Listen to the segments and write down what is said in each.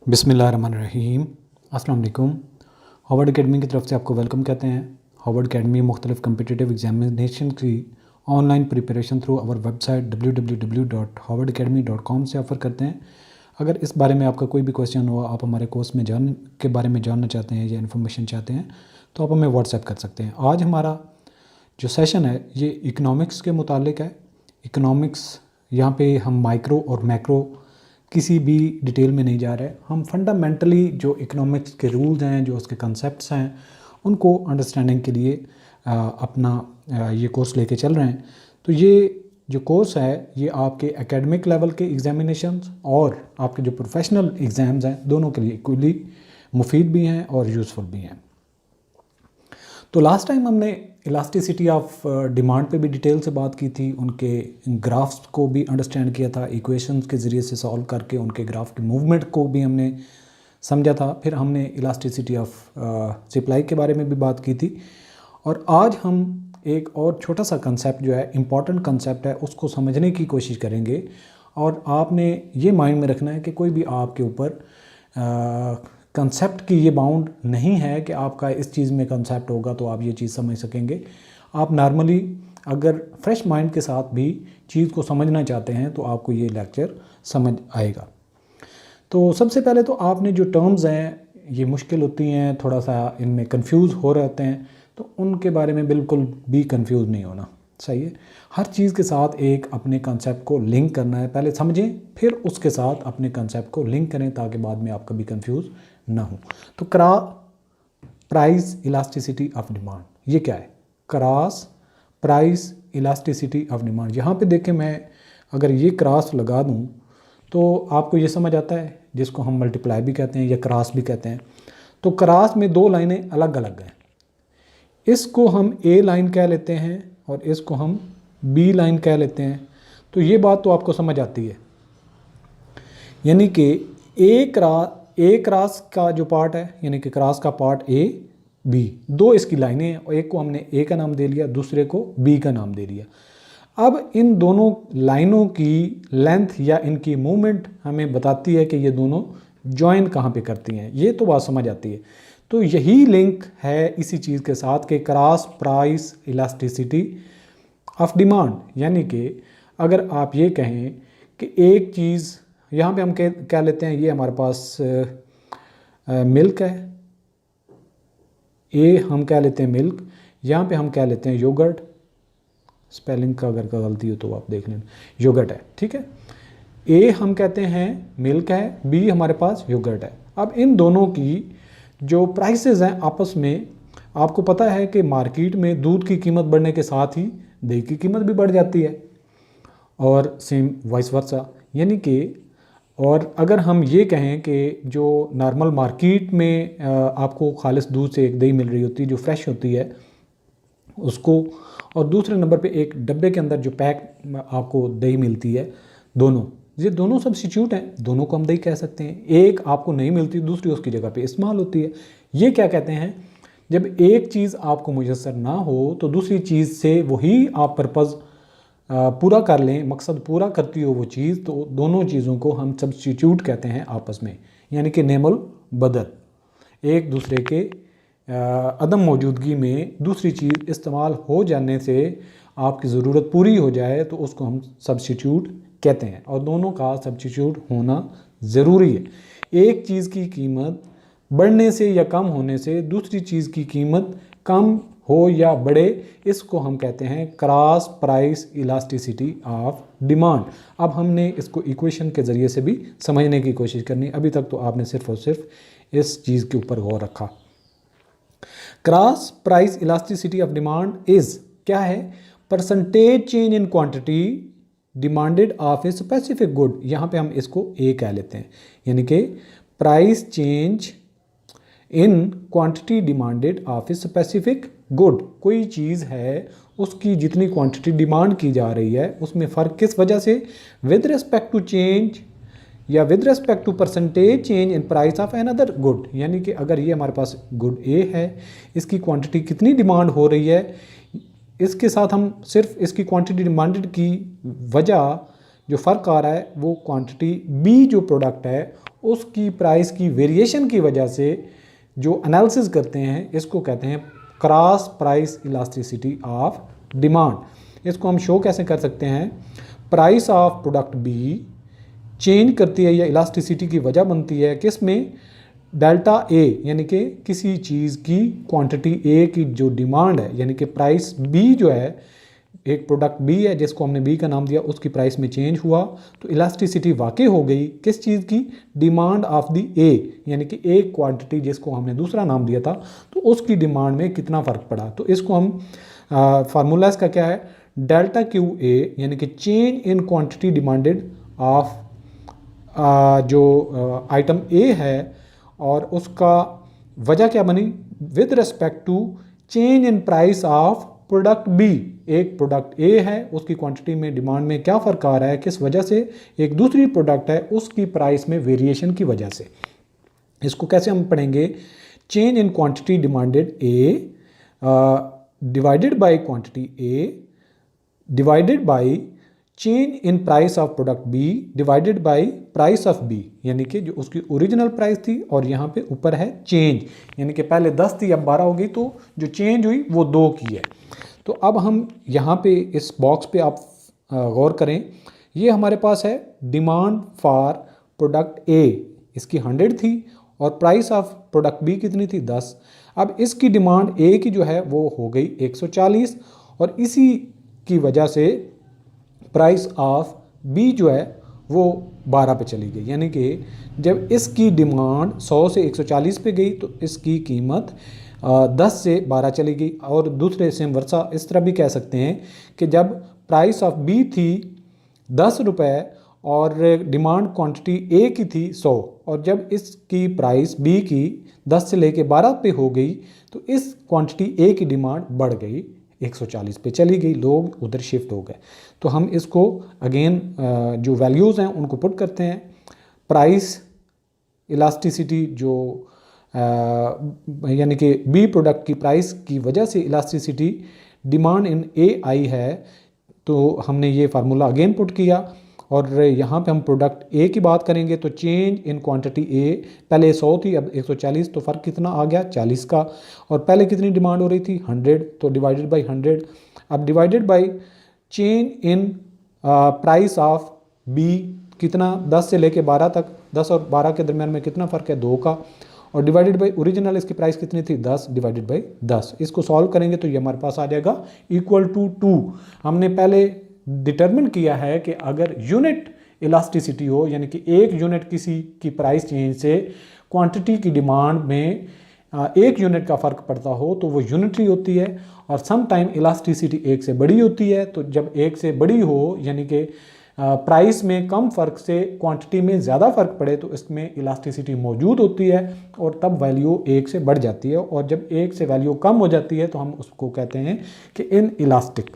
बिस्मिल्लाहिर्रहमानिर्रहीम। अस्सलाम वालेकुम। हार्वर्ड अकेडमी की तरफ से आपको वेलकम कहते हैं। हार्वर्ड अकेडमी मुख्तलिफ कम्पिटिटिव एग्जामिनेशन की online preparation through our website www.harvardacademy.com से ऑफ़र करते हैं। अगर इस बारे में आपका कोई भी क्वेश्चन हो, आप हमारे कोर्स में के बारे में जानना चाहते हैं या इन्फॉर्मेशन चाहते हैं तो आप हमें व्हाट्सएप कर सकते हैं। आज हमारा जो सेशन है ये इकनॉमिक्स के मुतालिक है। इकनॉमिक्स यहाँ पे हम माइक्रो और मैक्रो किसी भी डिटेल में नहीं जा रहे, हम फंडामेंटली जो इकनॉमिक्स के रूल्स हैं, जो उसके कंसेप्ट्स हैं, उनको अंडरस्टैंडिंग के लिए अपना ये कोर्स लेके चल रहे हैं। तो ये जो कोर्स है ये आपके एकेडमिक लेवल के एग्जामिनेशंस और आपके जो प्रोफेशनल एग्ज़ाम्स हैं दोनों के लिए इक्वली मुफीद भी हैं और यूज़फुल भी हैं। तो लास्ट टाइम हमने इलास्टिसिटी ऑफ डिमांड पे भी डिटेल से बात की थी, उनके ग्राफ्स को भी अंडरस्टैंड किया था, इक्वेशंस के ज़रिए से सॉल्व करके उनके ग्राफ की मूवमेंट को भी हमने समझा था। फिर हमने इलास्टिसिटी ऑफ सप्लाई के बारे में भी बात की थी। और आज हम एक और छोटा सा कंसेप्ट जो है, इम्पॉर्टेंट कंसेप्ट है, उसको समझने की कोशिश करेंगे। और आपने ये माइंड में रखना है कि कोई भी आपके ऊपर कंसेप्ट की ये बाउंड नहीं है कि आपका इस चीज़ में कंसेप्ट होगा तो आप ये चीज़ समझ सकेंगे। आप नॉर्मली अगर फ्रेश माइंड के साथ भी चीज़ को समझना चाहते हैं तो आपको ये लेक्चर समझ आएगा। तो सबसे पहले तो आपने जो टर्म्स हैं ये मुश्किल होती हैं, थोड़ा सा इनमें कंफ्यूज हो रहे होते हैं, तो उनके बारे में बिल्कुल भी कंफ्यूज नहीं होना। सही है, हर चीज़ के साथ एक अपने कंसेप्ट को लिंक करना है। पहले समझें फिर उसके साथ अपने कंसेप्ट को लिंक करें ताकि बाद में आप कभी कंफ्यूज ना हो। तो प्राइस इलास्टिसिटी ऑफ डिमांड ये क्या है? Cross price elasticity of demand. यहाँ पे देखें, मैं अगर ये क्रॉस लगा दूँ तो आपको ये समझ आता है, जिसको हम मल्टीप्लाई भी कहते हैं या क्रॉस भी कहते हैं। तो क्रॉस में दो लाइनें अलग अलग हैं, इसको हम ए लाइन कह लेते हैं और इसको हम बी लाइन कह लेते हैं। तो ये बात तो आपको समझ आती है, यानी कि ए क्रॉस का जो पार्ट है, यानी कि क्रॉस का पार्ट ए बी, दो इसकी लाइनें हैं और एक को हमने ए का नाम दे लिया, दूसरे को बी का नाम दे लिया। अब इन दोनों लाइनों की लेंथ या इनकी मूवमेंट हमें बताती है कि ये दोनों ज्वाइन कहाँ पे करती हैं। ये तो बात समझ आती है। तो यही लिंक है इसी चीज़ के साथ कि cross price elasticity of demand. यानी कि अगर आप ये कहें कि एक चीज़, यहाँ पे हम क्या लेते हैं, ये हमारे पास मिल्क है, ए हम क्या लेते हैं मिल्क, यहाँ पे हम क्या लेते हैं योगर्ट। स्पेलिंग का अगर गलती हो तो आप देख लें, योगर्ट है, ठीक है। ए हम कहते हैं मिल्क है, बी हमारे पास योगर्ट है। अब इन दोनों की जो प्राइसेस हैं आपस में, आपको पता है कि मार्केट में दूध की कीमत बढ़ने के साथ ही दही की कीमत भी बढ़ जाती है और सेम वाइस वर्सा। यानी कि और अगर हम ये कहें कि जो नॉर्मल मार्केट में आपको खालिस दूध से एक दही मिल रही होती है जो फ्रेश होती है उसको, और दूसरे नंबर पे एक डब्बे के अंदर जो पैक आपको दही मिलती है, ये दोनों सब्स्टिट्यूट हैं, दोनों को हम दही कह सकते हैं। एक आपको नहीं मिलती, दूसरी उसकी जगह पे इस्तेमाल होती है। ये क्या कहते हैं, जब एक चीज़ आपको मुयस्सर ना हो तो दूसरी चीज़ से वही आप पर्पज़ पूरा कर लें, मकसद पूरा करती हो वो चीज़, तो दोनों चीज़ों को हम सब्स्टिट्यूट कहते हैं आपस में। यानी कि नेमल बदल, एक दूसरे के अदम मौजूदगी में दूसरी चीज़ इस्तेमाल हो जाने से आपकी ज़रूरत पूरी हो जाए तो उसको हम सब्स्टिट्यूट कहते हैं, और दोनों का सब्स्टिट्यूट होना ज़रूरी है। एक चीज़ की कीमत बढ़ने से या कम होने से दूसरी चीज़ की कीमत कम हो या बढ़े, इसको हम कहते हैं cross price elasticity of demand. अब हमने इसको इक्वेशन के ज़रिए से भी समझने की कोशिश करनी। अभी तक तो आपने सिर्फ और सिर्फ इस चीज़ के ऊपर गौर रखा। Cross price elasticity of demand is क्या है, percentage change in quantity demanded of a specific good. यहाँ पे हम इसको ए कह लेते हैं, यानी कि price change in quantity demanded of a specific good. कोई चीज़ है उसकी जितनी क्वांटिटी डिमांड की जा रही है उसमें फ़र्क किस वजह से, विद रिस्पेक्ट टू चेंज या with respect to percentage change in price of another good. यानी कि अगर ये हमारे पास गुड ए है, इसकी क्वांटिटी कितनी डिमांड हो रही है, इसके साथ हम सिर्फ इसकी क्वांटिटी डिमांडेड की वजह जो फ़र्क आ रहा है वो क्वांटिटी बी जो प्रोडक्ट है उसकी प्राइस की वेरिएशन की वजह से जो एनालिसिस करते हैं इसको कहते हैं cross price elasticity of demand. इसको हम शो कैसे कर सकते हैं, price of product B change करती है या इलास्टिसिटी की वजह बनती है किस में, डेल्टा ए, यानी कि किसी चीज़ की क्वांटिटी ए की जो डिमांड है, यानी कि प्राइस बी जो है, एक प्रोडक्ट बी है जिसको हमने बी का नाम दिया, उसकी प्राइस में चेंज हुआ तो इलास्टिसिटी वाकई हो गई किस चीज़ की, डिमांड ऑफ द ए, यानी कि एक क्वांटिटी जिसको हमने दूसरा नाम दिया था तो उसकी डिमांड में कितना फ़र्क पड़ा। तो इसको हम फार्मूला इसका क्या है, डेल्टा क्यू ए, यानी कि change in quantity demanded of जो आइटम ए है और उसका वजह क्या बनी, with respect to change in price of product B. एक प्रोडक्ट ए है उसकी क्वांटिटी में डिमांड में क्या फ़र्क आ रहा है, किस वजह से, एक दूसरी प्रोडक्ट है उसकी प्राइस में वेरिएशन की वजह से। इसको कैसे हम पढ़ेंगे, change in quantity demanded A divided by quantity A divided by change in price of product B divided by price of B, यानी कि जो उसकी ओरिजिनल प्राइस थी और यहाँ पे ऊपर है चेंज, यानी कि पहले 10 थी अब 12 हो गई तो जो चेंज हुई वो 2 की है। तो अब हम यहाँ पे इस बॉक्स पे आप गौर करें, ये हमारे पास है डिमांड फॉर प्रोडक्ट ए, इसकी 100 थी और प्राइस ऑफ प्रोडक्ट बी कितनी थी 10। अब इसकी डिमांड ए की जो है वो हो गई 140 और इसी की वजह से प्राइस ऑफ बी जो है वो 12 पे चली गई, यानी कि जब इसकी डिमांड 100 से 140 पे गई तो इसकी कीमत 10 से 12 चली गई। और दूसरे सेम वर्सा इस तरह भी कह सकते हैं कि जब प्राइस ऑफ बी थी 10 रुपये और डिमांड क्वांटिटी ए की थी 100 और जब इसकी प्राइस बी की 10 से लेके 12 पे हो गई तो इस क्वांटिटी ए की डिमांड बढ़ गई, 140 पे चली गई, लोग उधर शिफ्ट हो गए। तो हम इसको अगेन जो वैल्यूज़ हैं उनको पुट करते हैं, प्राइस इलास्टिसिटी जो यानी कि बी प्रोडक्ट की प्राइस की वजह से इलास्टिसिटी डिमांड इन ए आई है, तो हमने ये फार्मूला अगेन पुट किया और यहाँ पे हम प्रोडक्ट ए की बात करेंगे तो चेंज इन क्वांटिटी ए, पहले 100 थी अब 140 तो फ़र्क कितना आ गया 40 का, और पहले कितनी डिमांड हो रही थी 100 तो डिवाइडेड बाय 100, अब divided by change in price of B कितना 10 से लेके 12 तक, 10 और 12 के दरमियान में कितना फ़र्क है 2 का, और डिवाइडेड बाय ओरिजिनल इसकी प्राइस कितनी थी 10 डिवाइडेड बाय 10। इसको सॉल्व करेंगे तो ये हमारे पास आ जाएगा इक्वल टू 2। हमने पहले डिटरमिन किया है कि अगर यूनिट इलास्टिसिटी हो, यानी कि एक यूनिट किसी की प्राइस चेंज से क्वांटिटी की डिमांड में एक यूनिट का फ़र्क पड़ता हो तो वो यूनिटरी होती है, और सम टाइम इलास्टिसिटी एक से बड़ी होती है। तो जब एक से बड़ी हो यानी कि प्राइस में कम फ़र्क से क्वांटिटी में ज़्यादा फ़र्क पड़े तो इसमें इलास्टिसिटी मौजूद होती है और तब वैल्यू एक से बढ़ जाती है, और जब एक से वैल्यू कम हो जाती है तो हम उसको कहते हैं कि इन इलास्टिक।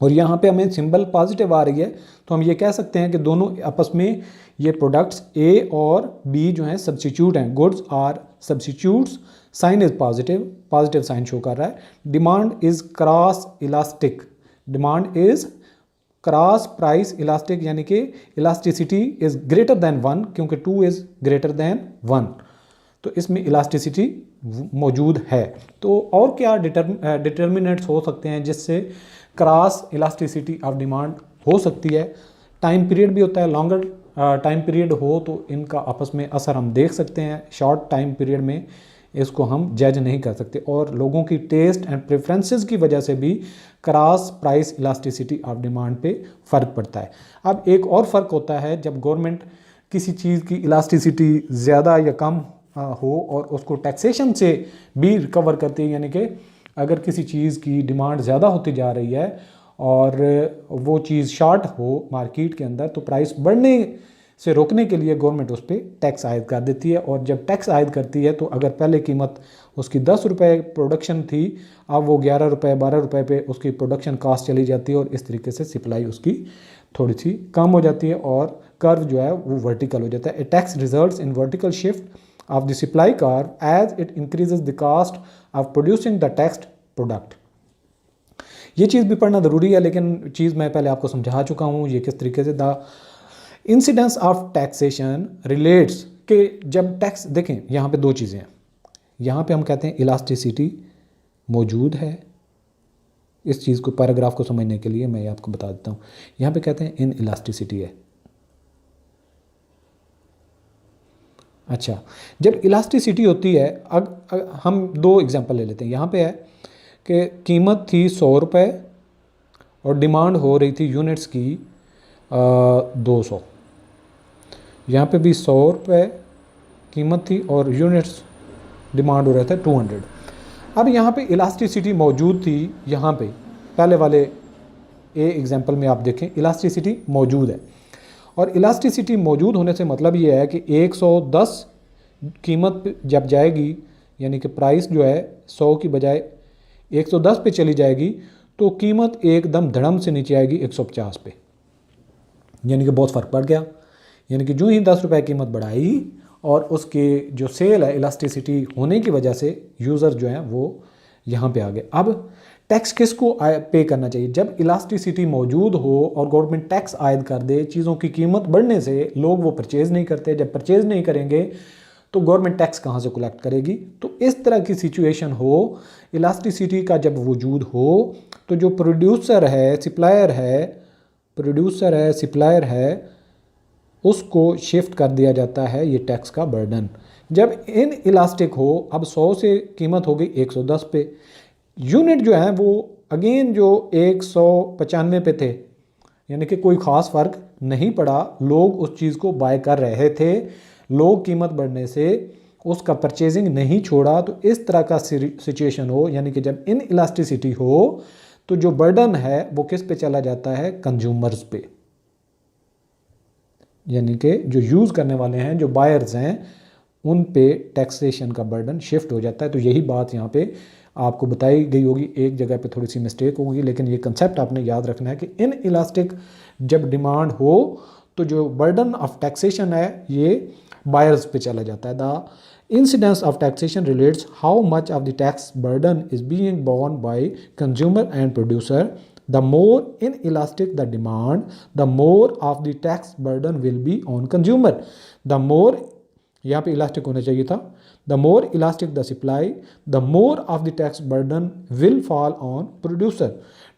और यहाँ पे हमें सिंबल पॉजिटिव आ रही है तो हम ये कह सकते हैं कि दोनों आपस में ये प्रोडक्ट्स ए और बी जो हैं सब्स्टिट्यूट हैं, goods are substitutes, sign is positive, positive sign show कर रहा है। Demand is cross elastic, demand is cross price elastic, यानी कि इलास्टिसिटी इज़ ग्रेटर दैन 1 क्योंकि 2 इज़ ग्रेटर दैन 1, तो इसमें इलास्टिसिटी मौजूद है। तो और क्या डिटर्मिनेंट्स हो सकते हैं जिससे क्रॉस इलास्टिसिटी ऑफ डिमांड हो सकती है, टाइम पीरियड भी होता है, लॉन्गर टाइम पीरियड हो तो इनका आपस में असर हम देख सकते हैं, शॉर्ट टाइम पीरियड में इसको हम जज नहीं कर सकते, और लोगों की टेस्ट एंड प्रेफरेंसेस की वजह से भी cross price elasticity of demand पे फ़र्क पड़ता है। अब एक और फ़र्क होता है जब गवर्नमेंट किसी चीज़ की इलास्टिसिटी ज़्यादा या कम हो और उसको टैक्सेशन से भी रिकवर करती है, यानी कि अगर किसी चीज़ की डिमांड ज़्यादा होती जा रही है और वो चीज़ शॉर्ट हो मार्केट के अंदर तो प्राइस बढ़ने से रोकने के लिए गवर्नमेंट उस पर टैक्स आयद कर देती है, और जब टैक्स आयद करती है तो अगर पहले कीमत उसकी 10 रुपये प्रोडक्शन थी अब वो 11 रुपये 12 रुपये पे उसकी प्रोडक्शन कास्ट चली जाती है, और इस तरीके से सप्लाई उसकी थोड़ी सी कम हो जाती है और कर्व जो है वो वर्टिकल हो जाता है। A tax results in vertical shift of the supply curve as it increases the cost of producing the taxed product। ये चीज़ भी पढ़ना ज़रूरी है, लेकिन चीज़ मैं पहले आपको समझा चुका हूँ ये किस तरीके से the incidence of taxation relates के जब टैक्स देखें, यहाँ पे दो चीज़ें हैं। यहाँ पे हम कहते हैं इलास्टिसिटी मौजूद है। इस चीज़ को पैराग्राफ को समझने के लिए मैं आपको बता देता हूँ। यहाँ पे कहते हैं इन इलास्टिसिटी है। अच्छा, जब इलास्टिसिटी होती है, हम दो एग्जांपल ले लेते हैं। यहाँ पे है कि कीमत थी 100 रुपये और डिमांड हो रही थी यूनिट्स की 200। यहाँ पे भी 100 रुपये कीमत थी और यूनिट्स डिमांड हो रहे थे 200। अब यहाँ पे इलास्टिसिटी मौजूद थी। यहाँ पे पहले वाले एग्जांपल में आप देखें इलास्टिसिटी मौजूद है, और इलास्टिसिटी मौजूद होने से मतलब ये है कि 110 कीमत जब जाएगी, यानी कि प्राइस जो है 100 की बजाय 110 पे चली जाएगी, तो कीमत एकदम धड़म से नीचे आएगी 150 पे, यानी कि बहुत फ़र्क पड़ गया। यानी कि जो ही 10 रुपये कीमत बढ़ाई और उसके जो सेल है इलास्टिसिटी होने की वजह से यूज़र जो है वो यहाँ पे आ गए। अब टैक्स किसको पे करना चाहिए? जब इलास्टिसिटी मौजूद हो और गवर्नमेंट टैक्स आयद कर दे, चीज़ों की कीमत बढ़ने से लोग वो परचेज़ नहीं करते। जब परचेज़ नहीं करेंगे तो गवर्नमेंट टैक्स कहाँ से कलेक्ट करेगी? तो इस तरह की सिचुएशन हो, इलास्टिसिटी का जब वजूद हो, तो जो प्रोड्यूसर है सप्लायर है उसको शिफ्ट कर दिया जाता है ये टैक्स का बर्डन। जब इन इलास्टिक हो, अब 100 से कीमत हो गई 110 पे, यूनिट जो है वो अगेन जो 195 पे थे, यानी कि कोई ख़ास फ़र्क नहीं पड़ा, लोग उस चीज़ को बाय कर रहे थे, लोग कीमत बढ़ने से उसका परचेजिंग नहीं छोड़ा। तो इस तरह का सिचुएशन हो, यानी कि जब इन इलास्टिसिटी हो, तो जो बर्डन है वो किस पे चला जाता है? कंज्यूमर्स पे, यानी कि जो यूज़ करने वाले हैं, जो बायर्स हैं, उन पे टैक्सेशन का बर्डन शिफ्ट हो जाता है। तो यही बात यहाँ पे आपको बताई गई होगी, एक जगह पे थोड़ी सी मिस्टेक होगी, लेकिन ये कंसेप्ट आपने याद रखना है कि इन इलास्टिक जब डिमांड हो तो जो बर्डन ऑफ टैक्सेशन है ये बायर्स पे चला जाता है। The incidence of taxation relates how much of the tax burden is being borne by consumer and producer. The more inelastic the demand, the more of the tax burden will be on consumer. The more, यहाँ पे elastic होना चाहिए था, the more elastic the supply, the more of the tax burden will fall on producer.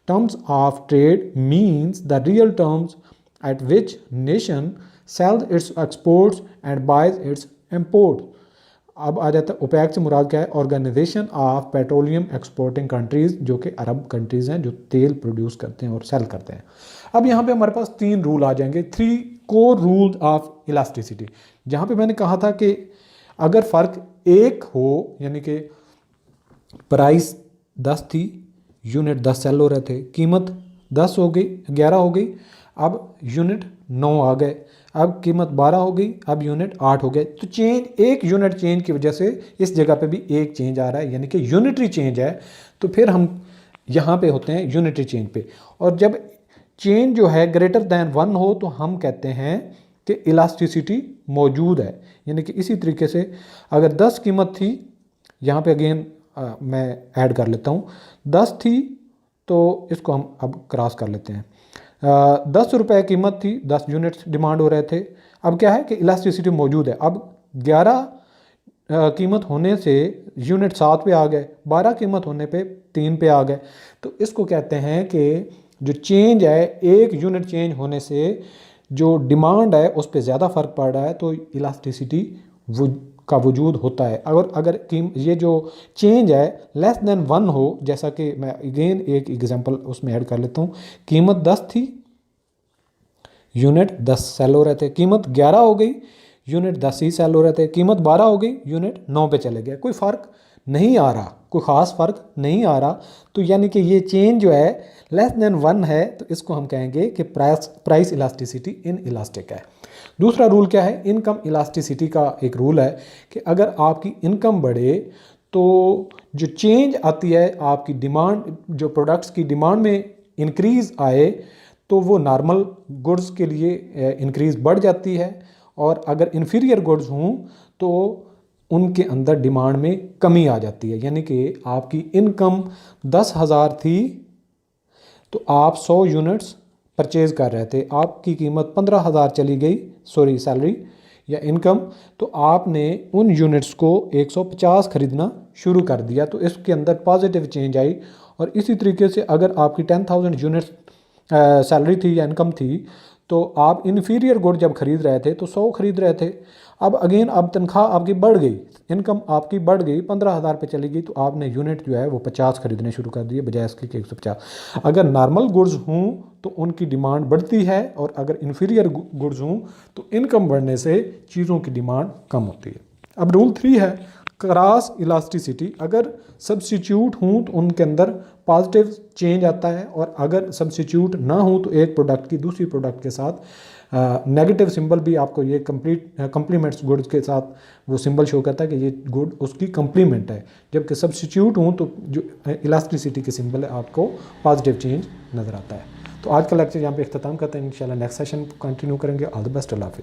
Terms of trade means the real terms at which nation sells its exports and buys its import. अब आ जाता है OPEC से मुराद क्या है? Organization of petroleum exporting countries, जो कि अरब countries हैं जो तेल प्रोड्यूस करते हैं और सेल करते हैं। अब यहाँ पे हमारे पास 3 रूल आ जाएंगे, 3 कोर रूल ऑफ इलास्टिसिटी। जहाँ पे मैंने कहा था कि अगर फ़र्क एक हो, यानी कि प्राइस 10 थी, यूनिट 10 सेल हो रहे थे, कीमत 10 हो गई, 11 हो गई, अब यूनिट 9 आ गए, अब कीमत 12 हो गई, अब यूनिट 8 हो गए। तो चेंज, एक यूनिट चेंज की वजह से इस जगह पे भी एक चेंज आ रहा है, यानी कि यूनिटरी चेंज है। तो फिर हम यहाँ पे होते हैं यूनिटरी चेंज पे, और जब चेंज जो है ग्रेटर दैन 1 हो तो हम कहते हैं कि इलास्टिसिटी मौजूद है। यानी कि इसी तरीके से अगर 10 कीमत थी, यहाँ पे अगेन मैं ऐड कर लेता हूँ, 10 थी तो इसको हम अब क्रॉस कर लेते हैं। 10 रुपये कीमत थी, 10 यूनिट्स डिमांड हो रहे थे। अब क्या है कि इलास्टिसिटी मौजूद है। अब 11 कीमत होने से यूनिट 7 पे आ गए, 12 कीमत होने पे 3 पे आ गए। तो इसको कहते हैं कि जो चेंज है, एक यूनिट चेंज होने से जो डिमांड है उस पर ज़्यादा फ़र्क पड़ रहा है, तो इलास्टिसिटी का वजूद होता है। अगर ये जो चेंज है लेस देन 1 हो, जैसा कि मैं अगेन एक एग्जांपल उसमें ऐड कर लेता हूँ, कीमत 10 थी, यूनिट 10 सेल हो रहे थे, कीमत 11 हो गई, यूनिट 10 ही सेल हो रहे थे, कीमत 12 हो गई, यूनिट 9 पे चले गए, कोई फ़र्क नहीं आ रहा, कोई ख़ास फ़र्क नहीं आ रहा। तो यानी कि ये चेंज जो है लेस देन 1 है, तो इसको हम कहेंगे कि प्राइस इलास्टिसिटी इन इलास्टिक है। दूसरा रूल क्या है? इनकम इलास्टिसिटी का एक रूल है कि अगर आपकी इनकम बढ़े तो जो चेंज आती है आपकी डिमांड, जो प्रोडक्ट्स की डिमांड में इंक्रीज़ आए तो वो नॉर्मल गुड्स के लिए इंक्रीज़ बढ़ जाती है, और अगर इन्फीरियर गुड्स हों तो उनके अंदर डिमांड में कमी आ जाती है। यानी कि आपकी इनकम 10,000 थी तो आप 100 यूनिट्स परचेज़ कर रहे थे, आपकी कीमत 15,000 चली गई, सॉरी सैलरी या इनकम, तो आपने उन यूनिट्स को 150 ख़रीदना शुरू कर दिया, तो इसके अंदर पॉजिटिव चेंज आई। और इसी तरीके से अगर आपकी 10,000 यूनिट्स सैलरी थी या इनकम थी, तो आप इन्फीरियर गुड जब ख़रीद रहे थे तो 100 ख़रीद रहे थे। अब अगेन अब तनख्वाह आपकी बढ़ गई, इनकम आपकी बढ़ गई, 15,000 पे चली गई, तो आपने यूनिट जो है वो 50 ख़रीदने शुरू कर दिए बजाय इसके कि 150। अगर नॉर्मल गुड्स हों तो उनकी डिमांड बढ़ती है, और अगर इन्फीरियर गुड्स हों तो इनकम बढ़ने से चीज़ों की डिमांड कम होती है। अब रूल 3 है क्रॉस इलास्टिसिटी। अगर सब्स्टिट्यूट हूँ तो उनके अंदर पॉजिटिव चेंज आता है, और अगर सब्स्टिट्यूट ना हो तो एक प्रोडक्ट की दूसरी प्रोडक्ट के साथ नेगेटिव सिंबल भी आपको ये कंप्लीमेंट्स गुड्स के साथ वो सिंबल शो करता है कि ये गुड उसकी कंप्लीमेंट है। जबकि सब्स्टिट्यूट हूँ तो जो इलास्टिसिटी के सिंबल है आपको पॉजिटिव चेंज नज़र आता है। तो आज का लेक्चर यहाँ पे इख्तिताम करते हैं, इंशाल्लाह नेक्स्ट सेशन कंटिन्यू करेंगे। ऑल द बेस्ट, अल्लाह हाफिज़।